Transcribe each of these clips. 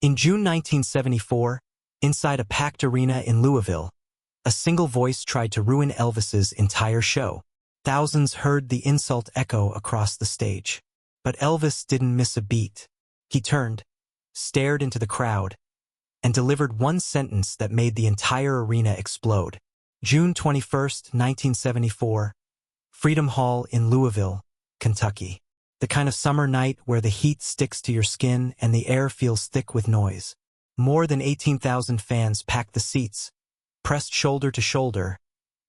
In June 1974, inside a packed arena in Louisville, a single voice tried to ruin Elvis's entire show. Thousands heard the insult echo across the stage. But Elvis didn't miss a beat. He turned, stared into the crowd, and delivered one sentence that made the entire arena explode. June 21, 1974, Freedom Hall in Louisville, Kentucky. The kind of summer night where the heat sticks to your skin and the air feels thick with noise. More than 18,000 fans packed the seats, pressed shoulder to shoulder,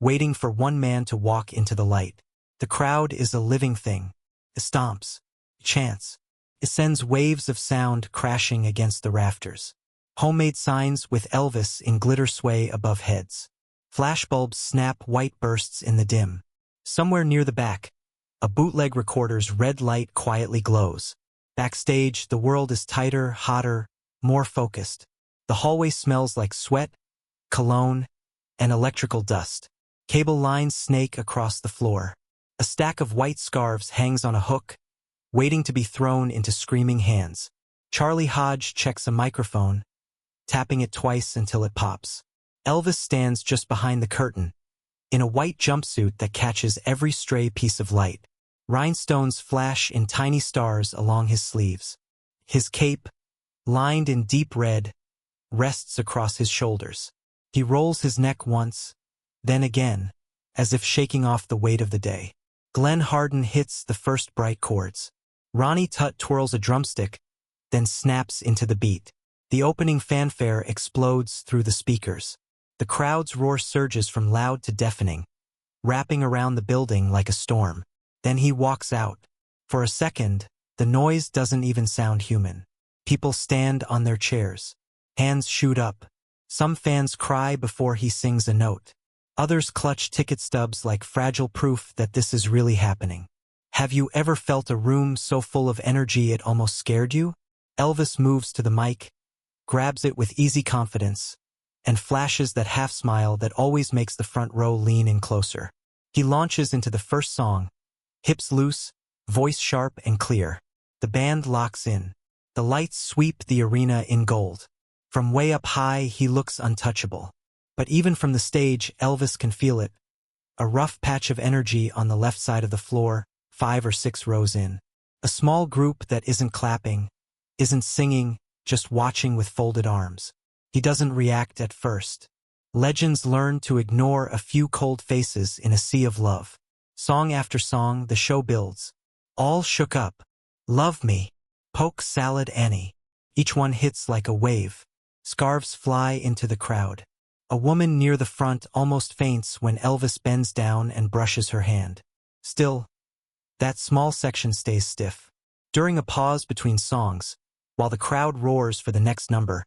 waiting for one man to walk into the light. The crowd is a living thing. It stomps, it chants. It sends waves of sound crashing against the rafters. Homemade signs with Elvis in glitter sway above heads. Flashbulbs snap white bursts in the dim. Somewhere near the back, a bootleg recorder's red light quietly glows. Backstage, the world is tighter, hotter, more focused. The hallway smells like sweat, cologne, and electrical dust. Cable lines snake across the floor. A stack of white scarves hangs on a hook, waiting to be thrown into screaming hands. Charlie Hodge checks a microphone, tapping it twice until it pops. Elvis stands just behind the curtain, in a white jumpsuit that catches every stray piece of light. Rhinestones flash in tiny stars along his sleeves. His cape, lined in deep red, rests across his shoulders. He rolls his neck once, then again, as if shaking off the weight of the day. Glenn Hardin hits the first bright chords. Ronnie Tutt twirls a drumstick, then snaps into the beat. The opening fanfare explodes through the speakers. The crowd's roar surges from loud to deafening, wrapping around the building like a storm. Then he walks out. For a second, the noise doesn't even sound human. People stand on their chairs. Hands shoot up. Some fans cry before he sings a note. Others clutch ticket stubs like fragile proof that this is really happening. Have you ever felt a room so full of energy it almost scared you? Elvis moves to the mic, grabs it with easy confidence, and flashes that half-smile that always makes the front row lean in closer. He launches into the first song, hips loose, voice sharp and clear. The band locks in. The lights sweep the arena in gold. From way up high, he looks untouchable. But even from the stage, Elvis can feel it. A rough patch of energy on the left side of the floor, 5 or 6 rows in. A small group that isn't clapping, isn't singing, just watching with folded arms. He doesn't react at first. Legends learn to ignore a few cold faces in a sea of love. Song after song, the show builds. All shook up. Love Me. Poke Salad Annie. Each one hits like a wave. Scarves fly into the crowd. A woman near the front almost faints when Elvis bends down and brushes her hand. Still, that small section stays stiff. During a pause between songs, while the crowd roars for the next number,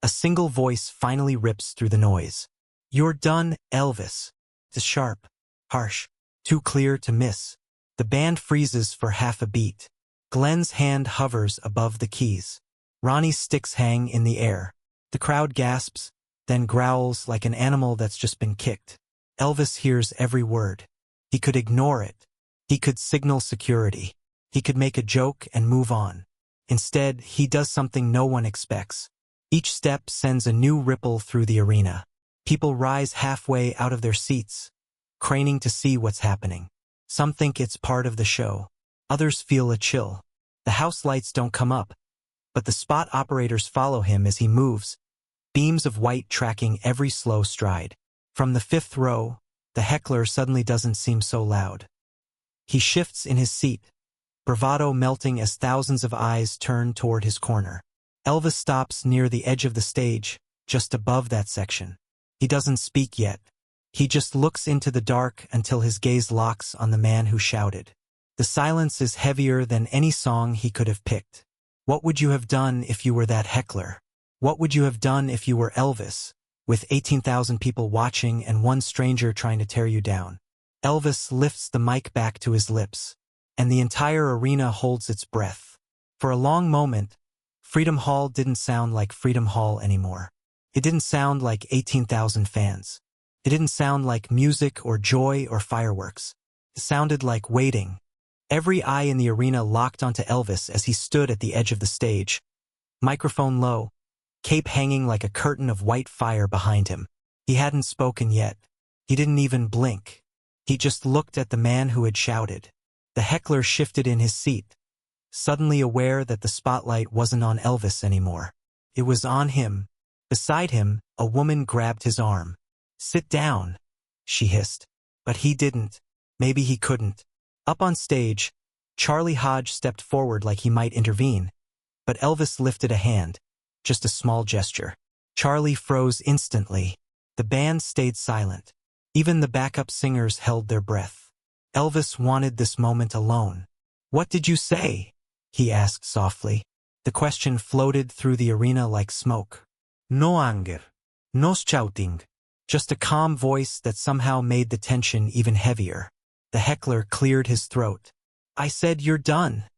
a single voice finally rips through the noise. You're done, Elvis. It's sharp, harsh, too clear to miss. The band freezes for half a beat. Glenn's hand hovers above the keys. Ronnie's sticks hang in the air. The crowd gasps, then growls like an animal that's just been kicked. Elvis hears every word. He could ignore it. He could signal security. He could make a joke and move on. Instead, he does something no one expects. Each step sends a new ripple through the arena. People rise halfway out of their seats, craning to see what's happening. Some think it's part of the show. Others feel a chill. The house lights don't come up, but the spot operators follow him as he moves, beams of white tracking every slow stride. From the 5th row, the heckler suddenly doesn't seem so loud. He shifts in his seat, bravado melting as thousands of eyes turn toward his corner. Elvis stops near the edge of the stage, just above that section. He doesn't speak yet. He just looks into the dark until his gaze locks on the man who shouted. The silence is heavier than any song he could have picked. What would you have done if you were that heckler? What would you have done if you were Elvis, with 18,000 people watching and one stranger trying to tear you down? Elvis lifts the mic back to his lips, and the entire arena holds its breath. For a long moment, Freedom Hall didn't sound like Freedom Hall anymore. It didn't sound like 18,000 fans. It didn't sound like music or joy or fireworks. It sounded like waiting. Every eye in the arena locked onto Elvis as he stood at the edge of the stage. Microphone low, cape hanging like a curtain of white fire behind him. He hadn't spoken yet. He didn't even blink. He just looked at the man who had shouted. The heckler shifted in his seat, suddenly aware that the spotlight wasn't on Elvis anymore. It was on him. Beside him, a woman grabbed his arm. "Sit down," she hissed. But he didn't. Maybe he couldn't. Up on stage, Charlie Hodge stepped forward like he might intervene. But Elvis lifted a hand, just a small gesture. Charlie froze instantly. The band stayed silent. Even the backup singers held their breath. Elvis wanted this moment alone. "What did you say?" he asked softly. The question floated through the arena like smoke. "No anger. No shouting." Just a calm voice that somehow made the tension even heavier. The heckler cleared his throat. "I said you're done,"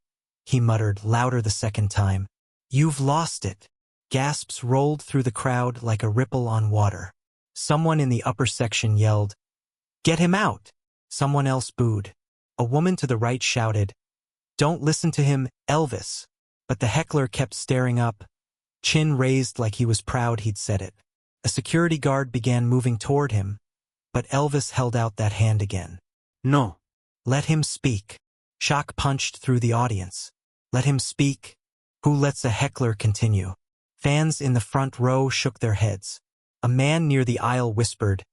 he muttered louder the second time. "You've lost it." Gasps rolled through the crowd like a ripple on water. Someone in the upper section yelled, "Get him out!" Someone else booed. A woman to the right shouted, "Don't listen to him, Elvis." But the heckler kept staring up, chin raised like he was proud he'd said it. A security guard began moving toward him, but Elvis held out that hand again. "No. Let him speak." Shock punched through the audience. Let him speak? Who lets a heckler continue? Fans in the front row shook their heads. A man near the aisle whispered,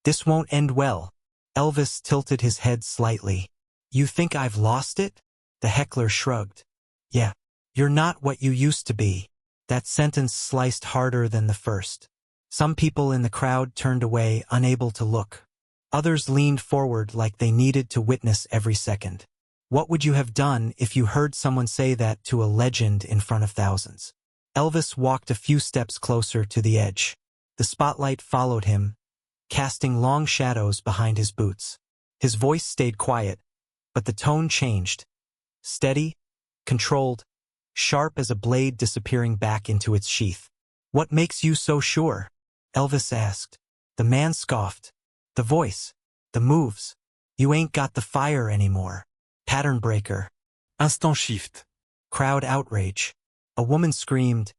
"This won't end well." Elvis tilted his head slightly. "You think I've lost it?" The heckler shrugged. "Yeah. You're not what you used to be." That sentence sliced harder than the first. Some people in the crowd turned away, unable to look. Others leaned forward like they needed to witness every second. What would you have done if you heard someone say that to a legend in front of thousands? Elvis walked a few steps closer to the edge. The spotlight followed him, casting long shadows behind his boots. His voice stayed quiet, but the tone changed. Steady, controlled, sharp as a blade disappearing back into its sheath. "What makes you so sure?" Elvis asked. The man scoffed. "The voice, the moves. You ain't got the fire anymore." Pattern breaker. Instant shift. Crowd outrage. A woman screamed,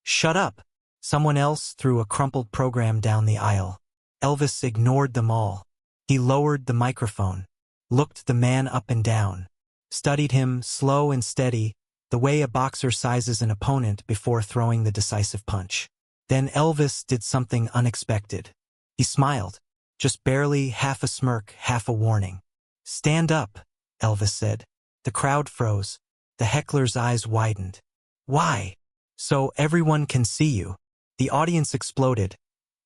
"Shut up!" Someone else threw a crumpled program down the aisle. Elvis ignored them all. He lowered the microphone, looked the man up and down, studied him slow and steady, the way a boxer sizes an opponent before throwing the decisive punch. Then Elvis did something unexpected. He smiled, just barely, half a smirk, half a warning. "Stand up," Elvis said. The crowd froze. The heckler's eyes widened. "Why?" "So everyone can see you." The audience exploded,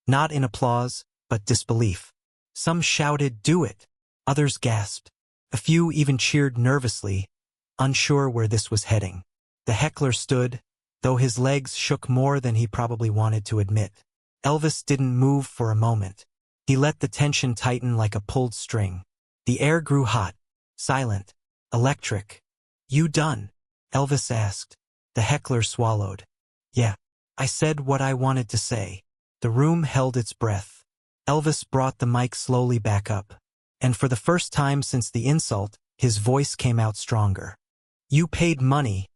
not in applause, but disbelief. Some shouted, "Do it." Others gasped. A few even cheered nervously, unsure where this was heading. The heckler stood, though his legs shook more than he probably wanted to admit. Elvis didn't move for a moment. He let the tension tighten like a pulled string. The air grew hot, silent, electric. "You done?" Elvis asked. The heckler swallowed. "Yeah. I said what I wanted to say." The room held its breath. Elvis brought the mic slowly back up. And for the first time since the insult, his voice came out stronger. "You paid money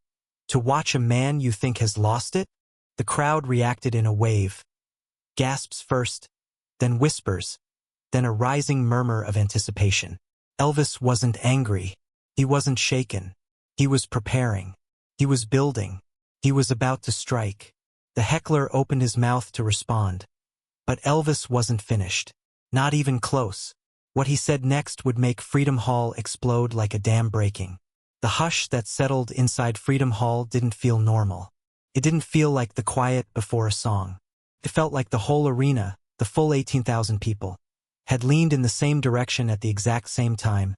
to watch a man you think has lost it?" The crowd reacted in a wave. Gasps first, then whispers, then a rising murmur of anticipation. Elvis wasn't angry. He wasn't shaken. He was preparing. He was building. He was about to strike. The heckler opened his mouth to respond. But Elvis wasn't finished. Not even close. What he said next would make Freedom Hall explode like a dam breaking. The hush that settled inside Freedom Hall didn't feel normal. It didn't feel like the quiet before a song. It felt like the whole arena, the full 18,000 people, had leaned in the same direction at the exact same time,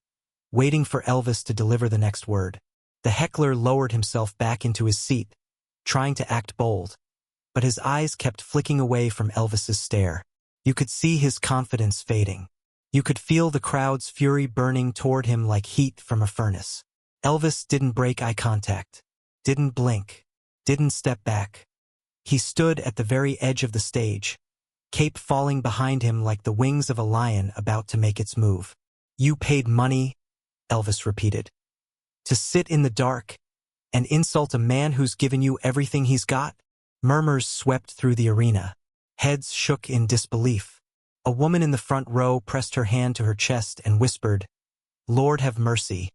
waiting for Elvis to deliver the next word. The heckler lowered himself back into his seat, trying to act bold. But his eyes kept flicking away from Elvis's stare. You could see his confidence fading. You could feel the crowd's fury burning toward him like heat from a furnace. Elvis didn't break eye contact, didn't blink, didn't step back. He stood at the very edge of the stage, cape falling behind him like the wings of a lion about to make its move. "You paid money," Elvis repeated, "to sit in the dark and insult a man who's given you everything he's got?" Murmurs swept through the arena. Heads shook in disbelief. A woman in the front row pressed her hand to her chest and whispered, "Lord have mercy."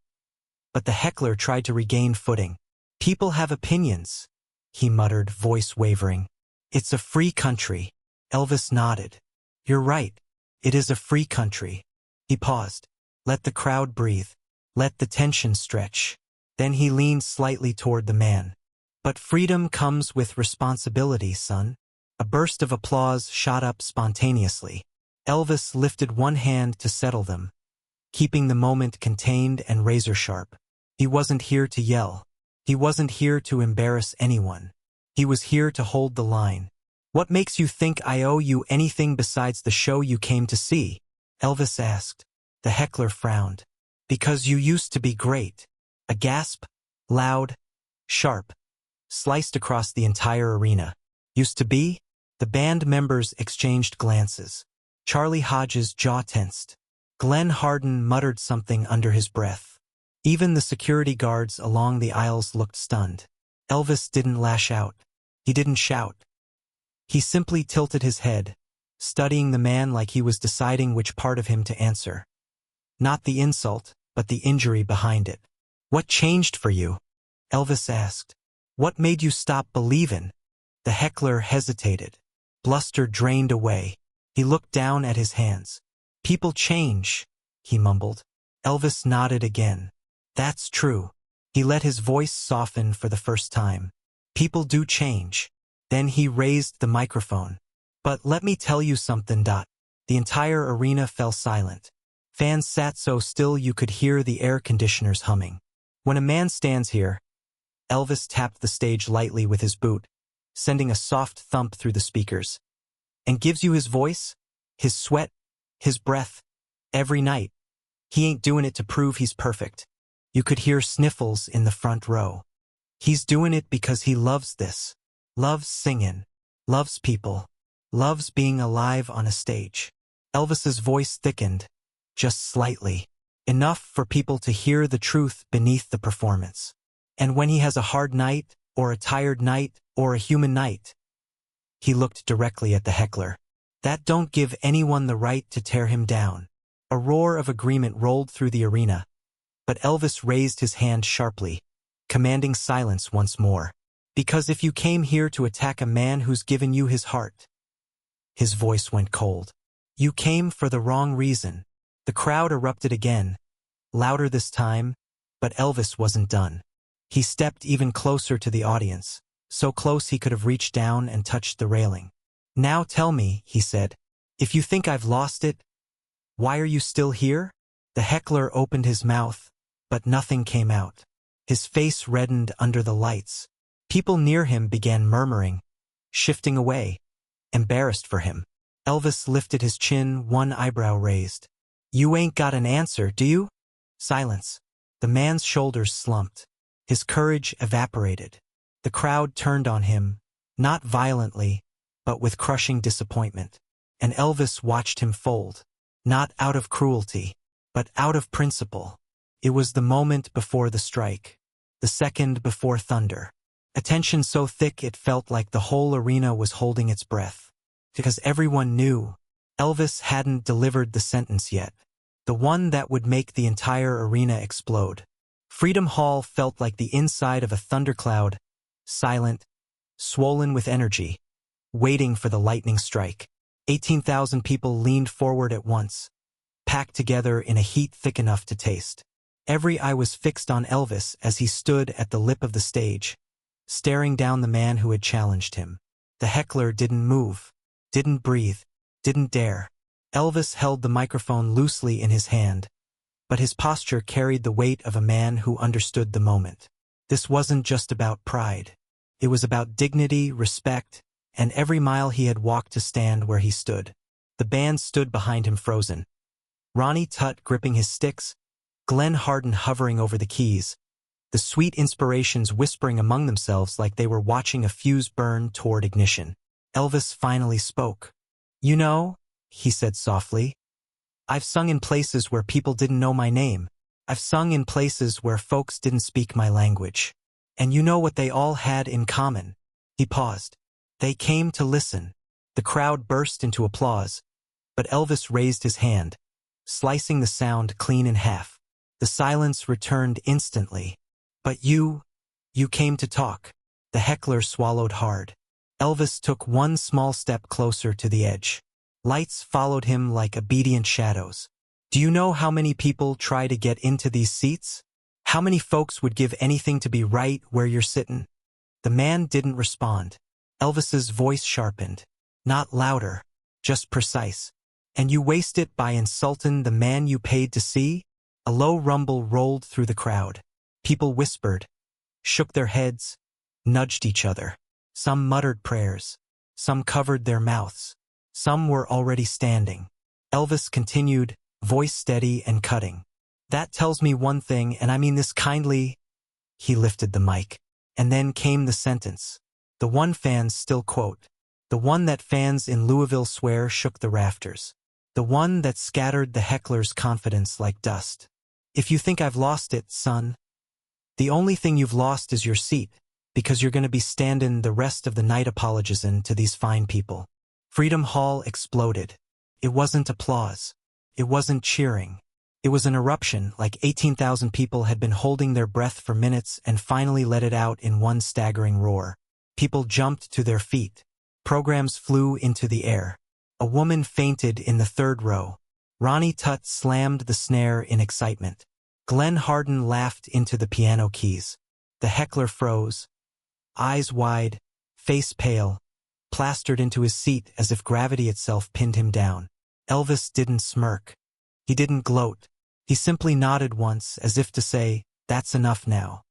But the heckler tried to regain footing. "People have opinions," he muttered, voice wavering. "It's a free country." Elvis nodded. "You're right. It is a free country." He paused. Let the crowd breathe. Let the tension stretch. Then he leaned slightly toward the man. "But freedom comes with responsibility, son." A burst of applause shot up spontaneously. Elvis lifted one hand to settle them, keeping the moment contained and razor-sharp. He wasn't here to yell. He wasn't here to embarrass anyone. He was here to hold the line. "What makes you think I owe you anything besides the show you came to see?" Elvis asked. The heckler frowned. "Because you used to be great." A gasp, loud, sharp, sliced across the entire arena. "Used to be?" The band members exchanged glances. Charlie Hodges' jaw tensed. Glenn Harden muttered something under his breath. Even the security guards along the aisles looked stunned. Elvis didn't lash out. He didn't shout. He simply tilted his head, studying the man like he was deciding which part of him to answer. Not the insult, but the injury behind it. "What changed for you?" Elvis asked. "What made you stop believin'?" The heckler hesitated. Bluster drained away. He looked down at his hands. "People change," he mumbled. Elvis nodded again. "That's true." He let his voice soften for the first time. "People do change." Then he raised the microphone. "But let me tell you something. The entire arena fell silent. Fans sat so still you could hear the air conditioners humming. "When a man stands here," Elvis tapped the stage lightly with his boot, sending a soft thump through the speakers, "and gives you his voice, his sweat, his breath, every night, he ain't doing it to prove he's perfect." You could hear sniffles in the front row. "He's doing it because he loves this. Loves singing. Loves people. Loves being alive on a stage." Elvis's voice thickened, just slightly, enough for people to hear the truth beneath the performance. "And when he has a hard night, or a tired night, or a human night," he looked directly at the heckler, "that don't give anyone the right to tear him down." A roar of agreement rolled through the arena, but Elvis raised his hand sharply, commanding silence once more. "Because if you came here to attack a man who's given you his heart," his voice went cold, "you came for the wrong reason." The crowd erupted again, louder this time, but Elvis wasn't done. He stepped even closer to the audience, so close he could have reached down and touched the railing. "Now tell me," he said, "if you think I've lost it, why are you still here?" The heckler opened his mouth, but nothing came out. His face reddened under the lights. People near him began murmuring, shifting away, embarrassed for him. Elvis lifted his chin, one eyebrow raised. "You ain't got an answer, do you?" Silence. The man's shoulders slumped. His courage evaporated. The crowd turned on him, not violently, but with crushing disappointment. And Elvis watched him fold, not out of cruelty, but out of principle. It was the moment before the strike, the second before thunder. A tension so thick it felt like the whole arena was holding its breath. Because everyone knew Elvis hadn't delivered the sentence yet, the one that would make the entire arena explode. Freedom Hall felt like the inside of a thundercloud, silent, swollen with energy, waiting for the lightning strike. 18,000 people leaned forward at once, packed together in a heat thick enough to taste. Every eye was fixed on Elvis as he stood at the lip of the stage, staring down the man who had challenged him. The heckler didn't move, didn't breathe, didn't dare. Elvis held the microphone loosely in his hand, but his posture carried the weight of a man who understood the moment. This wasn't just about pride. It was about dignity, respect, and every mile he had walked to stand where he stood. The band stood behind him frozen. Ronnie Tutt gripping his sticks, Glenn Harden hovering over the keys, the sweet inspirations whispering among themselves like they were watching a fuse burn toward ignition. Elvis finally spoke. "You know," he said softly, "I've sung in places where people didn't know my name. I've sung in places where folks didn't speak my language. And you know what they all had in common?" He paused. They came to listen. The crowd burst into applause, but Elvis raised his hand, slicing the sound clean in half. The silence returned instantly. But you came to talk. The heckler swallowed hard. Elvis took one small step closer to the edge. Lights followed him like obedient shadows. Do you know how many people try to get into these seats? How many folks would give anything to be right where you're sittin'? The man didn't respond. Elvis's voice sharpened. Not louder, just precise. And you waste it by insultin' the man you paid to see? A low rumble rolled through the crowd. People whispered, shook their heads, nudged each other. Some muttered prayers. Some covered their mouths. Some were already standing. Elvis continued, voice steady and cutting. That tells me one thing, and I mean this kindly. He lifted the mic. And then came the sentence. The one fans still quote. The one that fans in Louisville swear shook the rafters. The one that scattered the heckler's confidence like dust. If you think I've lost it, son, the only thing you've lost is your seat, because you're going to be standing the rest of the night apologizing to these fine people. Freedom Hall exploded. It wasn't applause. It wasn't cheering. It was an eruption, like 18,000 people had been holding their breath for minutes and finally let it out in one staggering roar. People jumped to their feet. Programs flew into the air. A woman fainted in the third row. Ronnie Tutt slammed the snare in excitement. Glenn Harden laughed into the piano keys. The heckler froze, eyes wide, face pale, plastered into his seat as if gravity itself pinned him down. Elvis didn't smirk. He didn't gloat. He simply nodded once as if to say, that's enough now.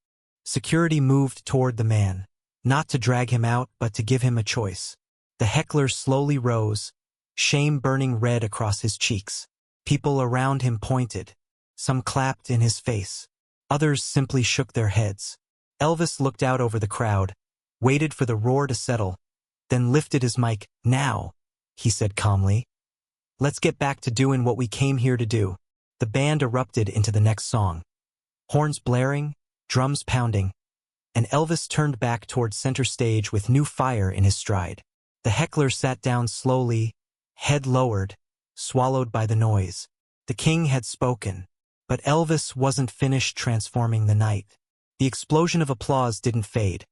Security moved toward the man, not to drag him out but to give him a choice. The heckler slowly rose, shame burning red across his cheeks. People around him pointed. Some clapped in his face. Others simply shook their heads. Elvis looked out over the crowd, waited for the roar to settle, then lifted his mic. Now, he said calmly. Let's get back to doing what we came here to do. The band erupted into the next song. Horns blaring, drums pounding, and Elvis turned back toward center stage with new fire in his stride. The heckler sat down slowly, head lowered, swallowed by the noise. The king had spoken, but Elvis wasn't finished transforming the night. The explosion of applause didn't fade.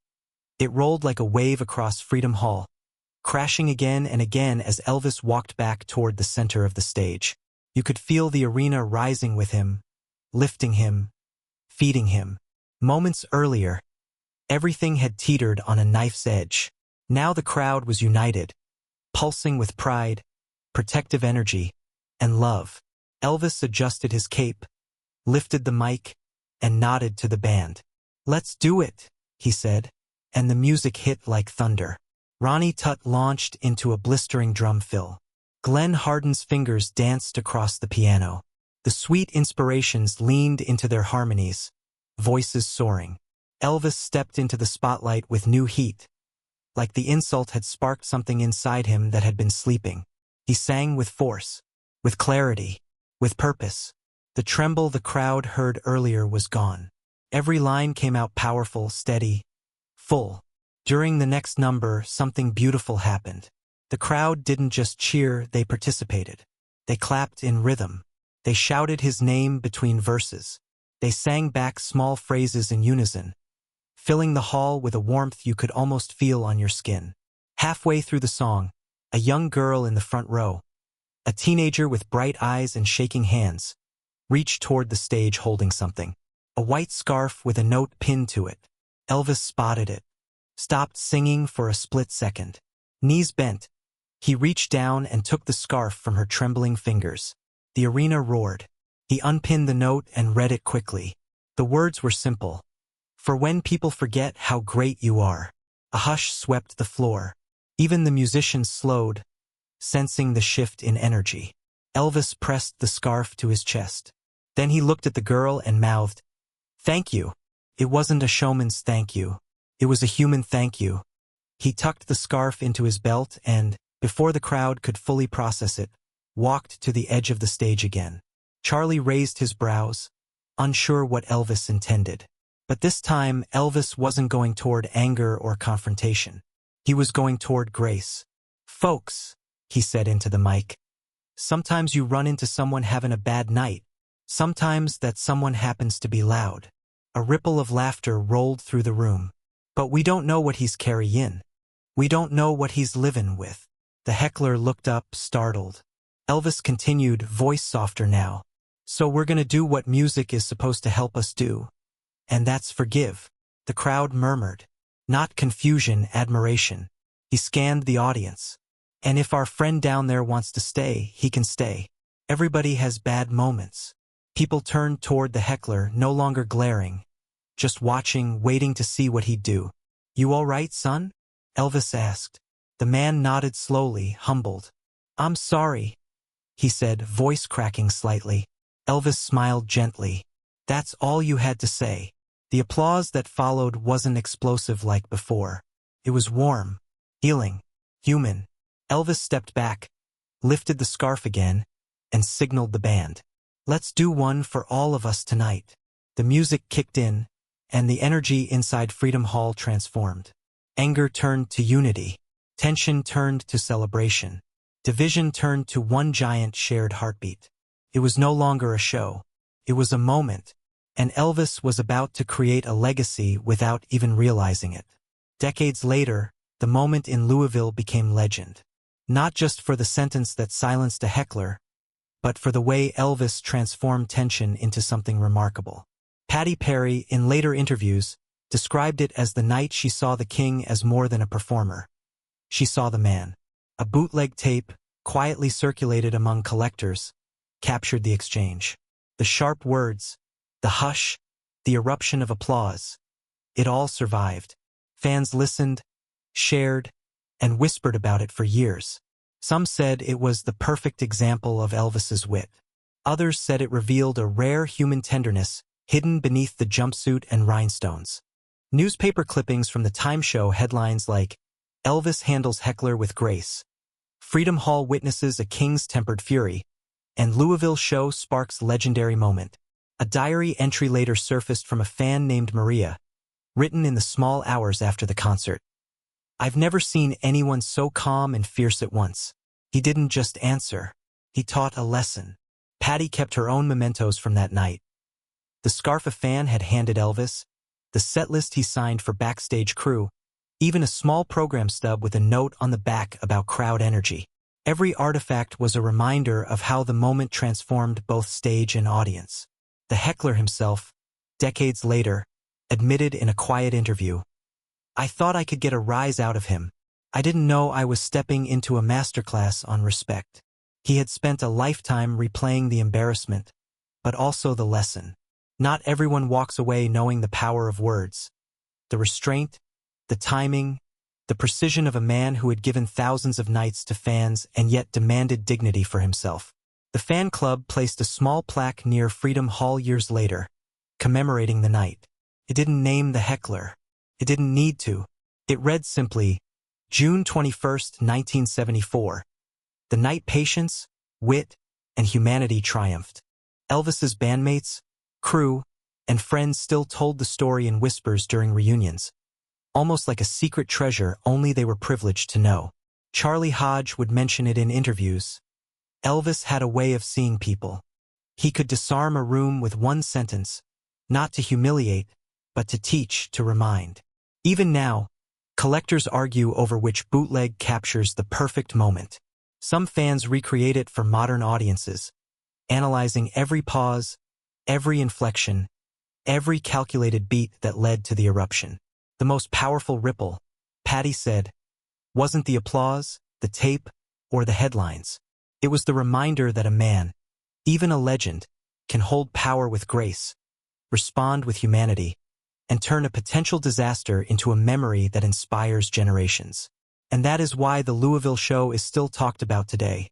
It rolled like a wave across Freedom Hall, crashing again and again as Elvis walked back toward the center of the stage. You could feel the arena rising with him, lifting him, feeding him. Moments earlier, everything had teetered on a knife's edge. Now the crowd was united, pulsing with pride, protective energy, and love. Elvis adjusted his cape, lifted the mic, and nodded to the band. Let's do it, he said, and the music hit like thunder. Ronnie Tutt launched into a blistering drum fill. Glenn Harden's fingers danced across the piano. The sweet inspirations leaned into their harmonies, voices soaring. Elvis stepped into the spotlight with new heat, like the insult had sparked something inside him that had been sleeping. He sang with force, with clarity, with purpose. The tremble the crowd heard earlier was gone. Every line came out powerful, steady, full. During the next number, something beautiful happened. The crowd didn't just cheer, they participated. They clapped in rhythm. They shouted his name between verses. They sang back small phrases in unison, filling the hall with a warmth you could almost feel on your skin. Halfway through the song, a young girl in the front row, a teenager with bright eyes and shaking hands, reached toward the stage holding something. A white scarf with a note pinned to it. Elvis spotted it, stopped singing for a split second. Knees bent, he reached down and took the scarf from her trembling fingers. The arena roared. He unpinned the note and read it quickly. The words were simple. For when people forget how great you are. A hush swept the floor. Even the musicians slowed, sensing the shift in energy. Elvis pressed the scarf to his chest. Then he looked at the girl and mouthed, "Thank you." It wasn't a showman's thank you. It was a human thank you. He tucked the scarf into his belt and, before the crowd could fully process it, walked to the edge of the stage again. Charlie raised his brows, unsure what Elvis intended. But this time, Elvis wasn't going toward anger or confrontation. He was going toward Grace. "Folks," he said into the mic, "sometimes you run into someone having a bad night. Sometimes that someone happens to be loud." A ripple of laughter rolled through the room. "But we don't know what he's carrying. We don't know what he's living with." The heckler looked up, startled. Elvis continued, voice softer now. "So we're gonna do what music is supposed to help us do. And that's forgive." The crowd murmured. Not confusion, admiration. He scanned the audience. "And if our friend down there wants to stay, he can stay. Everybody has bad moments." People turned toward the heckler, no longer glaring, just watching, waiting to see what he'd do. "You all right, son?" Elvis asked. The man nodded slowly, humbled. "I'm sorry," he said, voice cracking slightly. Elvis smiled gently. "That's all you had to say." The applause that followed wasn't explosive like before. It was warm, healing, human. Elvis stepped back, lifted the scarf again, and signaled the band. "Let's do one for all of us tonight." The music kicked in, and the energy inside Freedom Hall transformed. Anger turned to unity. Tension turned to celebration. Division turned to one giant shared heartbeat. It was no longer a show. It was a moment, and Elvis was about to create a legacy without even realizing it. Decades later, the moment in Louisville became legend. Not just for the sentence that silenced a heckler, but for the way Elvis transformed tension into something remarkable. Patty Perry, in later interviews, described it as the night she saw the king as more than a performer. She saw the man. A bootleg tape, quietly circulated among collectors, captured the exchange. The sharp words, the hush, the eruption of applause. It all survived. Fans listened, shared, and whispered about it for years. Some said it was the perfect example of Elvis's wit. Others said it revealed a rare human tenderness hidden beneath the jumpsuit and rhinestones. Newspaper clippings from the Time show headlines like, "Elvis handles heckler with grace," "Freedom Hall witnesses a king's tempered fury," and "Louisville show sparks legendary moment." A diary entry later surfaced from a fan named Maria, written in the small hours after the concert. "I've never seen anyone so calm and fierce at once. He didn't just answer. He taught a lesson." Patty kept her own mementos from that night. The scarf a fan had handed Elvis, the set list he signed for backstage crew, even a small program stub with a note on the back about crowd energy. Every artifact was a reminder of how the moment transformed both stage and audience. The heckler himself, decades later, admitted in a quiet interview, "I thought I could get a rise out of him. I didn't know I was stepping into a masterclass on respect." He had spent a lifetime replaying the embarrassment, but also the lesson. Not everyone walks away knowing the power of words. The restraint, the timing, the precision of a man who had given thousands of nights to fans and yet demanded dignity for himself. The fan club placed a small plaque near Freedom Hall years later, commemorating the night. It didn't name the heckler. It didn't need to. It read simply, June 21st, 1974. The night patience, wit, and humanity triumphed. Elvis's bandmates, crew, and friends still told the story in whispers during reunions, almost like a secret treasure only they were privileged to know. Charlie Hodge would mention it in interviews. Elvis had a way of seeing people. He could disarm a room with one sentence, not to humiliate, but to teach, to remind. Even now, collectors argue over which bootleg captures the perfect moment. Some fans recreate it for modern audiences, analyzing every pause, every inflection, every calculated beat that led to the eruption. The most powerful ripple, Patty said, wasn't the applause, the tape, or the headlines. It was the reminder that a man, even a legend, can hold power with grace, respond with humanity, and turn a potential disaster into a memory that inspires generations. And that is why the Louisville show is still talked about today,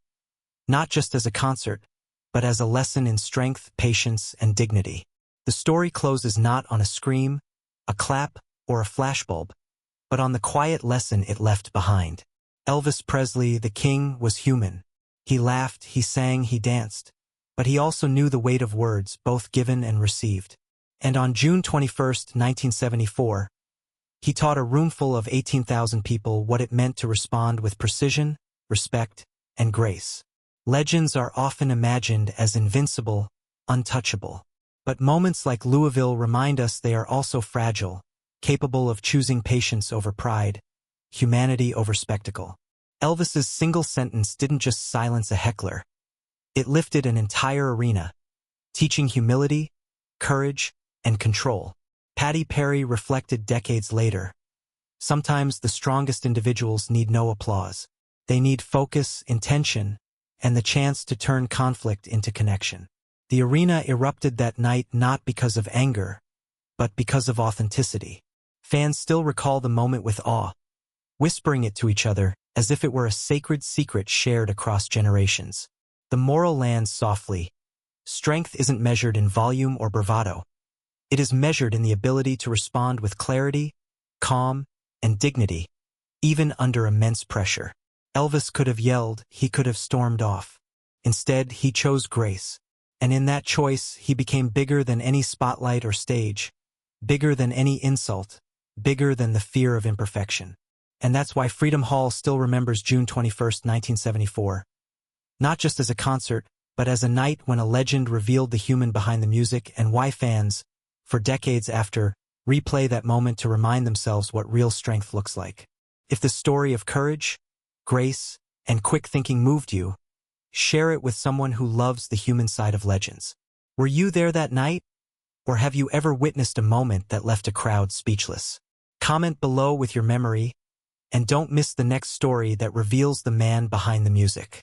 not just as a concert, but as a lesson in strength, patience, and dignity. The story closes not on a scream, a clap, or a flashbulb, but on the quiet lesson it left behind. Elvis Presley, the king, was human. He laughed, he sang, he danced, but he also knew the weight of words, both given and received. And on June 21st, 1974, He taught a roomful of 18,000 people what it meant to respond with precision, respect, and grace. Legends are often imagined as invincible, untouchable. But moments like Louisville remind us they are also fragile, capable of choosing patience over pride, humanity over spectacle. Elvis's single sentence didn't just silence a heckler. It lifted an entire arena, teaching humility, courage, and control. Patty Perry reflected decades later. Sometimes the strongest individuals need no applause. They need focus, intention, and the chance to turn conflict into connection. The arena erupted that night not because of anger, but because of authenticity. Fans still recall the moment with awe, whispering it to each other as if it were a sacred secret shared across generations. The moral lands softly. Strength isn't measured in volume or bravado. It is measured in the ability to respond with clarity, calm, and dignity, even under immense pressure. Elvis could have yelled, he could have stormed off. Instead, he chose grace. And in that choice, he became bigger than any spotlight or stage, bigger than any insult, bigger than the fear of imperfection. And that's why Freedom Hall still remembers June 21st, 1974. Not just as a concert, but as a night when a legend revealed the human behind the music, and why fans, for decades after, replay that moment to remind themselves what real strength looks like. If the story of courage, grace, and quick thinking moved you, share it with someone who loves the human side of legends. Were you there that night? Or have you ever witnessed a moment that left a crowd speechless? Comment below with your memory, and don't miss the next story that reveals the man behind the music.